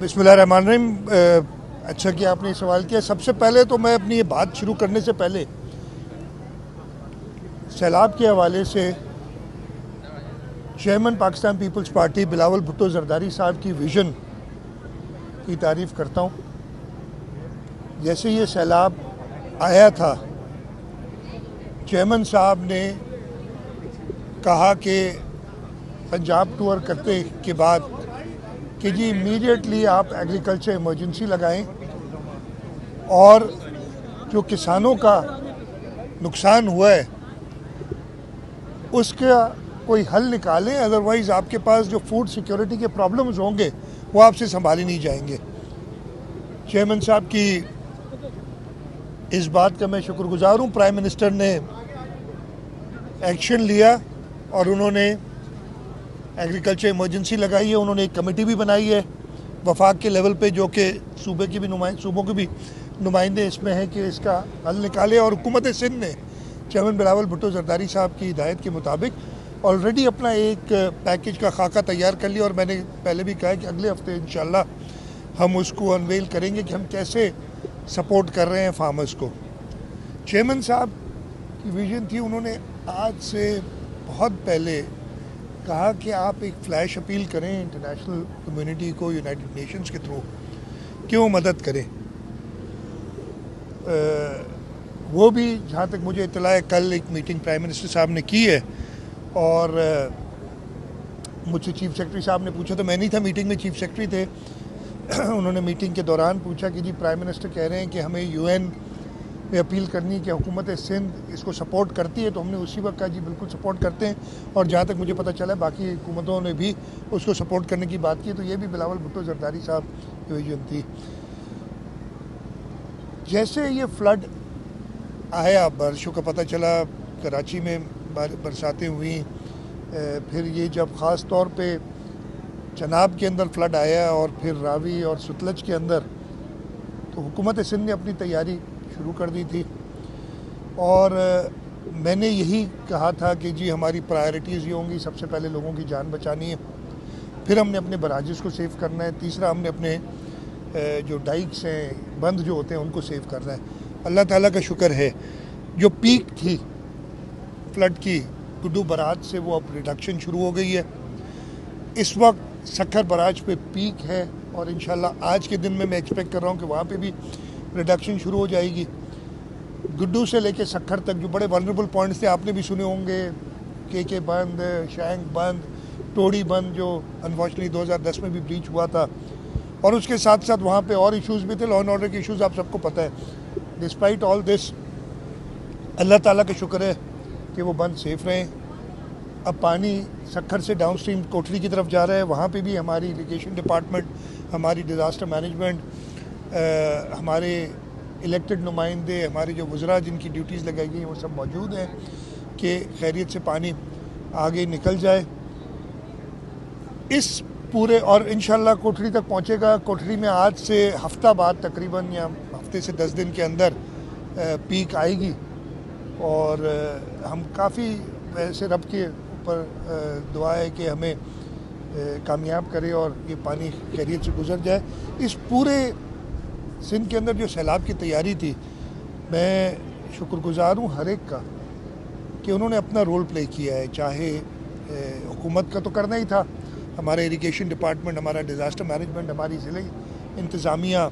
बिस्मिल्लाहिर्रहमानिर्रहीम। अच्छा कि आपने सवाल किया। सबसे पहले तो मैं अपनी ये बात शुरू करने से पहले सैलाब के हवाले से चेयरमैन पाकिस्तान पीपल्स पार्टी बिलावल भुट्टो जरदारी साहब की विज़न की तारीफ़ करता हूँ। जैसे ये सैलाब आया था, चेयरमैन साहब ने कहा कि पंजाब टूर करते के बाद कि जी इमीडिएटली आप एग्रीकल्चर इमरजेंसी लगाएं और जो किसानों का नुकसान हुआ है उसका कोई हल निकालें, अदरवाइज़ आपके पास जो फूड सिक्योरिटी के प्रॉब्लम्स होंगे वो आपसे संभाले नहीं जाएंगे। चेयरमैन साहब की इस बात का मैं शुक्रगुजार हूँ। प्राइम मिनिस्टर ने एक्शन लिया और उन्होंने एग्रीकल्चर इमरजेंसी लगाई है। उन्होंने एक कमेटी भी बनाई है वफाक के लेवल पे, जो कि सूबों के भी नुमाइंदे इसमें हैं कि इसका हल निकाले। और हुकूमत सिंध ने चेयरमैन बिलावल भुट्टो जरदारी साहब की हिदायत के मुताबिक ऑलरेडी अपना एक पैकेज का खाका तैयार कर लिया और मैंने पहले भी कहा कि अगले हफ्ते इंशाल्लाह हम उसको अनवेल करेंगे कि हम कैसे सपोर्ट कर रहे हैं फार्मर्स को। चेयरमैन साहब की विजन थी, उन्होंने आज से बहुत पहले कहा कि आप एक फ्लैश अपील करें इंटरनेशनल कम्युनिटी को, यूनाइटेड नेशंस के थ्रू, कि वो मदद करें। वो भी जहाँ तक मुझे इत्तला है कल एक मीटिंग प्राइम मिनिस्टर साहब ने की है और मुझसे चीफ सेक्रेटरी साहब ने पूछा, तो मैं नहीं था मीटिंग में, चीफ सेक्रेटरी थे। उन्होंने मीटिंग के दौरान पूछा कि जी प्राइम मिनिस्टर कह रहे हैं कि हमें यूएन में अपील करनी कि हुकूमत सिंध इसको सपोर्ट करती है, तो हमने उसी वक्त कहा जी बिल्कुल सपोर्ट करते हैं। और जहाँ तक मुझे पता चला बाकी हुकूमतों ने भी उसको सपोर्ट करने की बात की, तो ये भी बिलावल भुट्टो जरदारी साहब की विजन थी। जैसे ये फ्लड आया, बारिशों का पता चला, कराची में बरसातें हुई, फिर ये जब ख़ास तौर पे चनाब के अंदर फ्लड आया और फिर रावी और सतलज के अंदर, तो हुकूमत सिंध ने अपनी तैयारी शुरू कर दी थी। और मैंने यही कहा था कि जी हमारी प्रायोरिटीज़ ये होंगी, सबसे पहले लोगों की जान बचानी है, फिर हमने अपने बराजिस को सेव करना है, तीसरा हमने अपने जो डाइक्स हैं, बंद जो होते हैं, उनको सेव करना है। अल्लाह ताला का शुक्र है जो पीक थी फ्लड की गुड्डू बराज से, वो अब रिडक्शन शुरू हो गई है। इस वक्त सक्खर बराज पे पीक है और इंशाल्लाह आज के दिन में मैं एक्सपेक्ट कर रहा हूँ कि वहाँ पे भी रिडक्शन शुरू हो जाएगी। गुड्डू से लेके सक्खर तक जो बड़े वल्नरेबल पॉइंट्स थे आपने भी सुने होंगे, के बंद, शैंक बंद, टोड़ी बंद, जो अनफॉर्चुनेटली 2010 में भी ब्रीच हुआ था। और उसके साथ साथ वहाँ पे और इश्यूज़ भी थे, लॉ एंड ऑर्डर के इश्यूज़, आप सबको पता है। डिस्पाइट ऑल दिस अल्लाह ताला का शुक्र है कि वो बंद सेफ रहे। अब पानी सक्खर से डाउन स्ट्रीम कोठरी की तरफ जा रहा है, वहाँ पे भी हमारी इरिगेशन डिपार्टमेंट, हमारी डिज़ास्टर मैनेजमेंट, हमारे इलेक्टेड नुमाइंदे, हमारे जो वज़रा जिनकी ड्यूटीज़ लगाई गई हैं, वो सब मौजूद हैं कि खैरियत से पानी आगे निकल जाए इस पूरे। और इंशाल्लाह कोठरी तक पहुँचेगा। कोठरी में आज से हफ्ता बाद तकरीबन, या हफ्ते से 10 दिन के अंदर पीक आएगी और हम काफ़ी वैसे रब के ऊपर दुआ है कि हमें कामयाब करे और ये पानी खैरियत से गुजर जाए। इस पूरे सिंध के अंदर जो सैलाब की तैयारी थी, मैं शुक्रगुजार हूँ हर एक का कि उन्होंने अपना रोल प्ले किया है। चाहे हुकूमत का तो करना ही था, हमारे इरिगेशन डिपार्टमेंट, हमारा डिज़ास्टर मैनेजमेंट, हमारी ज़िले इंतज़ामिया,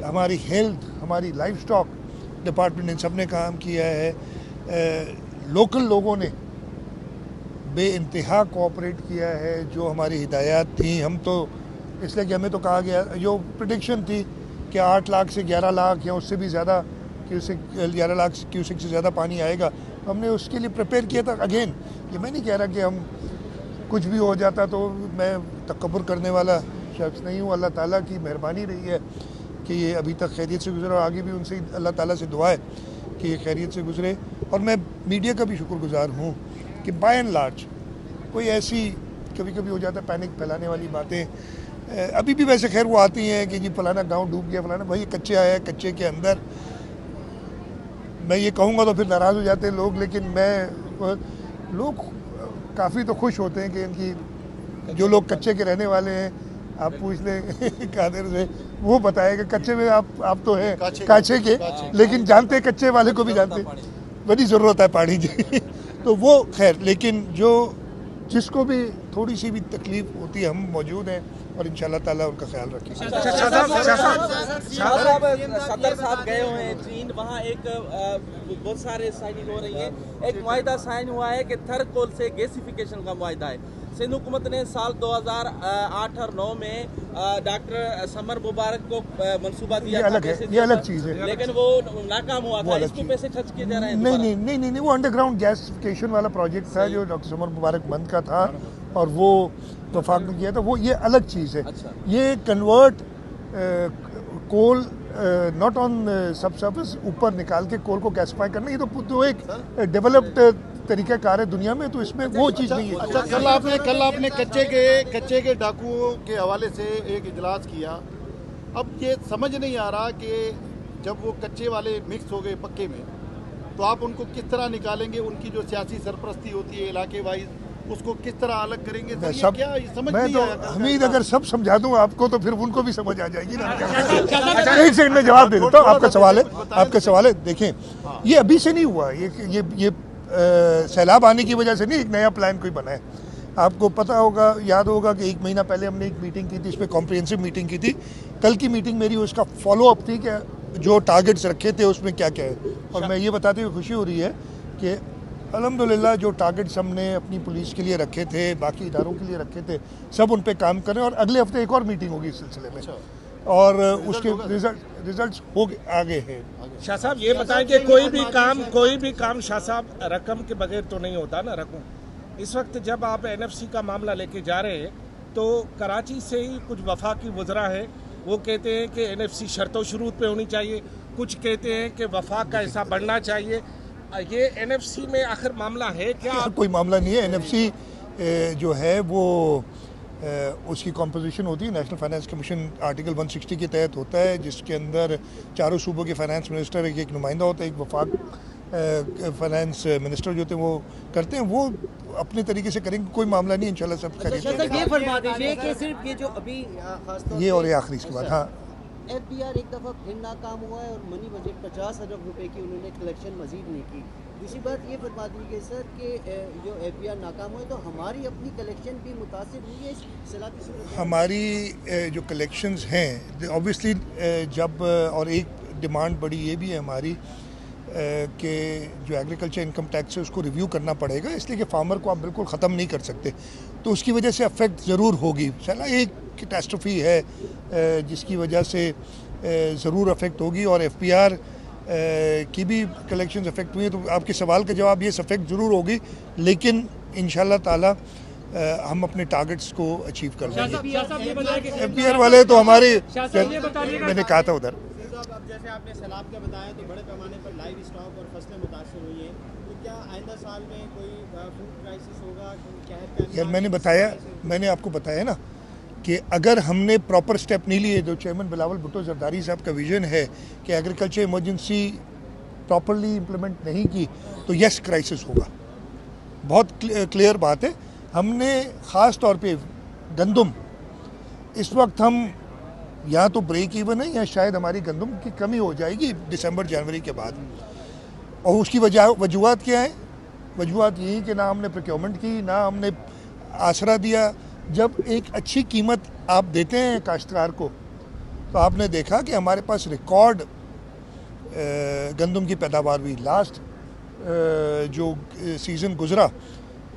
हमारी हेल्थ, हमारी लाइफ स्टॉक डिपार्टमेंट, इन सब ने काम किया है। लोकल लोगों ने बेइंतहा कोऑपरेट किया है। जो हमारी हिदायत थी, हम तो इसलिए कि हमें तो कहा गया, जो प्रेडिक्शन थी कि 8 लाख से 11 लाख या उससे भी ज़्यादा क्यूसेक, 11 लाख क्यूसेक से ज़्यादा पानी आएगा, हमने उसके लिए प्रिपेयर किया था। अगेन ये मैं नहीं कह रहा कि हम कुछ भी हो जाता, तो मैं तकब्बुर करने वाला शख्स नहीं हूँ। अल्लाह ताला की मेहरबानी रही है कि ये अभी तक खैरियत से गुजरा और आगे भी उनसे अल्लाह ताला से दुआ है कि ये खैरियत से गुजरे। और मैं मीडिया का भी शुक्रगुजार हूँ कि बाय एंड लार्ज कोई ऐसी कभी कभी हो जाता है पैनिक फैलाने वाली बातें, अभी भी वैसे खैर वो आती हैं कि जी फलाना गांव डूब गया, फलाना, भाई कच्चे आया है, कच्चे के अंदर मैं ये कहूँगा तो फिर नाराज़ हो जाते हैं लोग, लेकिन लोग काफ़ी तो खुश होते हैं कि इनकी जो लोग कच्चे के रहने वाले हैं आप पूछ लें कादिर से, वो बताएगा। कच्चे में आप तो हैं काछे के, लेकिन जानते कच्चे वाले को भी जानते, बड़ी ज़रूरत है पानी की। तो वो खैर, लेकिन जो जिसको भी थोड़ी सी भी तकलीफ होती है, हम मौजूद हैं और इंशाल्लाह ताला उनका ख्याल रखेंगे। सदर साहब गए हुए हैं चीन, वहाँ एक बहुत सारे साइनिंग हो रही है। एक मुआहिदा साइन हुआ है कि थर्ड कोल से गैसिफिकेशन का मुआहिदा है। सिंध हुकूमत ने साल 2008 और 9 में डॉक्टर समर मुबारक को मंसूबा दिया, ये अलग चीज़ है, लेकिन वो नाकाम हुआ था। इसको पैसे खर्च किए जा रहे हैं। नहीं, वो अंडरग्राउंड गैसिफिकेशन वाला प्रोजेक्ट था जो डॉक्टर समर मुबारक मंद का था और वो वफाक ने किया था। वो ये अलग चीज़ है। अच्छा। ये कन्वर्ट कोल नॉट ऑन सब सर्फेस, ऊपर निकाल के कोल को गैसिफाई करना, ये तो एक डेवलप्ड तरीका कार है दुनिया में, तो इसमें वो चीज़ नहीं है। अच्छा, कल आपने कच्चे के डाकुओं के हवाले से एक इजलास किया। अब ये समझ नहीं आ रहा कि जब वो कच्चे वाले मिक्स हो गए पक्के में, तो आप उनको किस तरह निकालेंगे? उनकी जो सियासी सरपरस्ती होती है इलाके वाइज, उसको किस तरह अलग करेंगे? तो ये क्या समझ मैं नहीं तो आया। हमीद अगर सब समझा दूं आपको तो फिर उनको भी समझ आ जाएगी ना। एक सेकंड में जवाब दे देता हूँ। आपका सवाल है, देखें, ये अभी से नहीं हुआ। ये सैलाब आने की वजह से नहीं, एक नया प्लान कोई बना है। आपको पता होगा, याद होगा कि 1 महीना पहले हमने एक मीटिंग की थी, इसमें कॉम्प्रिहेंसिव मीटिंग की थी। कल की मीटिंग मेरी उसका फॉलो अप थी कि जो टारगेट्स रखे थे उसमें क्या क्या है। और मैं ये बताते हुए खुशी हो रही है कि अल्हम्दुलिल्लाह जो टारगेट्स हमने अपनी पुलिस के लिए रखे थे, बाकी इदारों के लिए रखे थे, सब उन पे काम करें। और अगले हफ्ते एक और मीटिंग होगी इस सिलसिले में, और उसके रिजल्ट्स हो आगे हैं। शाह साहब ये बताएं कि कोई भी काम शाह साहब रकम के बगैर तो नहीं होता ना। रकम इस वक्त जब आप एनएफसी का मामला लेके जा रहे हैं, तो कराची से ही कुछ वफाकी वज़रा है, वो कहते हैं कि एनएफसी शर्तों शुरूत पे होनी चाहिए, कुछ कहते हैं कि वफाक का हिस्सा बढ़ना चाहिए। ये एनएफसी में आखिर मामला है क्या? कोई मामला नहीं है। एनएफसी जो है वो उसकी कॉम्पोजिशन होती है, नेशनल फाइनेंस कमीशन आर्टिकल 160 के तहत होता है, जिसके अंदर चारों सूबों के फाइनेंस मिनिस्टर एक नुमाइंदा होता है, एक वफाक फाइनेंस मिनिस्टर जो होते हैं वो करते हैं। वो अपने तरीके से करेंगे, कोई मामला नहीं, इंशाल्लाह सब खरीद। ये फरमा दीजिए कि सिर्फ ये जो अभी ये और ये आखिरी इसके बाद, हाँ, एफबीआर एक दफ़ा फिर नाकाम हुआ है और मनी बजट 50 अरब रुपए की उन्होंने कलेक्शन मजीद नहीं की। दूसरी बात ये फरमा दीजिए सर कि जो एफबीआर नाकाम हुआ है तो हमारी अपनी कलेक्शन भी मुतासिर हुई है इस सलाती सूरत? हमारी जो कलेक्शंस हैं ऑब्वियसली जब, और एक डिमांड बड़ी ये भी है हमारी कि जो एग्रीकल्चर इनकम टैक्स है उसको रिव्यू करना पड़ेगा, इसलिए कि फार्मर को आप बिल्कुल ख़त्म नहीं कर सकते, तो उसकी वजह से अफेक्ट ज़रूर होगी। चला एक कैटास्ट्रोफी है जिसकी वजह से ज़रूर अफेक्ट होगी, और एफपीआर की भी कलेक्शंस अफेक्ट हुई हैं। तो आपके सवाल का जवाब ये अफेक्ट ज़रूर होगी, लेकिन इंशाल्लाह ताला हम अपने टारगेट्स को अचीव कर लेंगे। एफपीआर वाले तो हमारे, मैंने कहा था उधर, अब जैसे आपने सैलाब का बताया तो बड़े पैमाने पर लाइव स्टॉक और फसलें मुतासर हुई हैं, तो क्या आइंदा साल में कोई फूड क्राइसिस होगा? यार मैंने आपको बताया ना कि अगर हमने प्रॉपर स्टेप नहीं लिए, जो चेयरमैन बिलावल भुट्टो जरदारी साहब का विजन है कि एग्रीकल्चर इमरजेंसी प्रॉपरली इम्प्लीमेंट नहीं की, तो यस क्राइसिस होगा। बहुत क्लियर बात है। हमने ख़ास तौर पे गंदम, इस वक्त हम या तो ब्रेक इवन है या शायद हमारी गंदम की कमी हो जाएगी दिसंबर जनवरी के बाद। और उसकी वजूहत क्या है? वजूहत यही कि ना हमने प्रोक्योरमेंट की, ना हमने आसरा दिया। जब एक अच्छी कीमत आप देते हैं काश्तकार को, तो आपने देखा कि हमारे पास रिकॉर्ड गंदम की पैदावार हुई। लास्ट जो सीज़न गुज़रा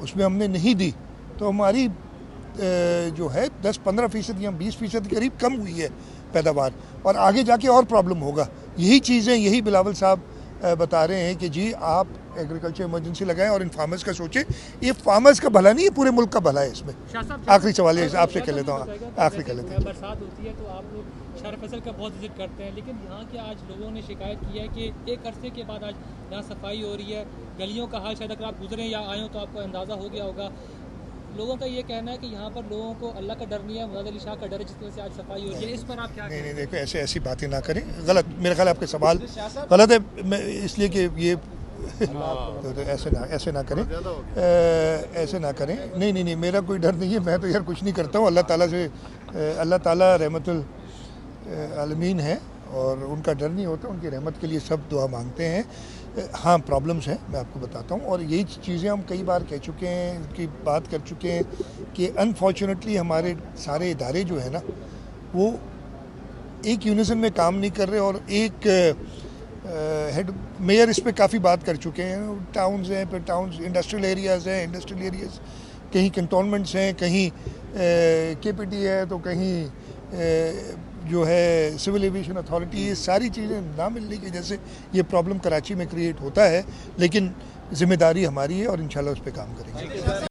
उसमें हमने नहीं दी, तो हमारी जो है 10-15% या 20% के करीब कम हुई है पैदावार, और आगे जाके और प्रॉब्लम होगा। यही चीज़ें, यही बिलावल साहब बता रहे हैं कि जी आप एग्रीकल्चर इमरजेंसी लगाएं और इन फार्मर्स का सोचें। ये फार्मर्स का भला नहीं है, पूरे मुल्क का भला है इसमें। आखिरी सवाल है आपसे कर लेता हूँ, आखिरी कर लेते हैं। बरसात होती है तो आप लोग शहर फसल का बहुत विजिट करते हैं, लेकिन यहाँ के आज लोगों ने शिकायत की है कि एक अरसे के बाद आज यहाँ सफाई हो रही है, गलियों का हाल शायद अगर आप गुजरे या आए हो तो आपको अंदाज़ा हो गया होगा। लोगों का ये कहना है कि यहाँ पर लोगों को अल्लाह का डर नहीं है, मुराद अली शाह का डर है, जिस तरह से आज सफाई हो रही है। इस पर आप क्या? नहीं, देखो ऐसी बातें ना करें, गलत, मेरे ख्याल आपके सवाल गलत है। मैं इसलिए कि ये तो ऐसे ना करें, ऐसे ना करें। नहीं, मेरा कोई डर नहीं है, मैं तो यार कुछ नहीं करता हूँ। अल्लाह ताला रहमतुल आलमीन है और उनका डर नहीं होता, उनकी रहमत के लिए सब दुआ मांगते हैं। हाँ, प्रॉब्लम्स हैं, मैं आपको बताता हूँ, और यही चीज़ें हम कई बार कह चुके हैं, उनकी बात कर चुके हैं कि अनफॉर्चुनेटली हमारे सारे इदारे जो है ना वो एक यूनिसन में काम नहीं कर रहे, और एक हेड मेयर इस पे काफ़ी बात कर चुके हैं। टाउन्स हैं, फिर टाउन्स इंडस्ट्रियल एरियाज़ हैं, इंडस्ट्रियल एरियाज़ कहीं कंटोनमेंट्स हैं, कहीं केपीटी है, तो कहीं जो है सिविल एविएशन अथॉरिटी। ये सारी चीज़ें ना मिलने की वजह से ये प्रॉब्लम कराची में क्रिएट होता है, लेकिन जिम्मेदारी हमारी है और इंशाल्लाह उस पर काम करेंगे।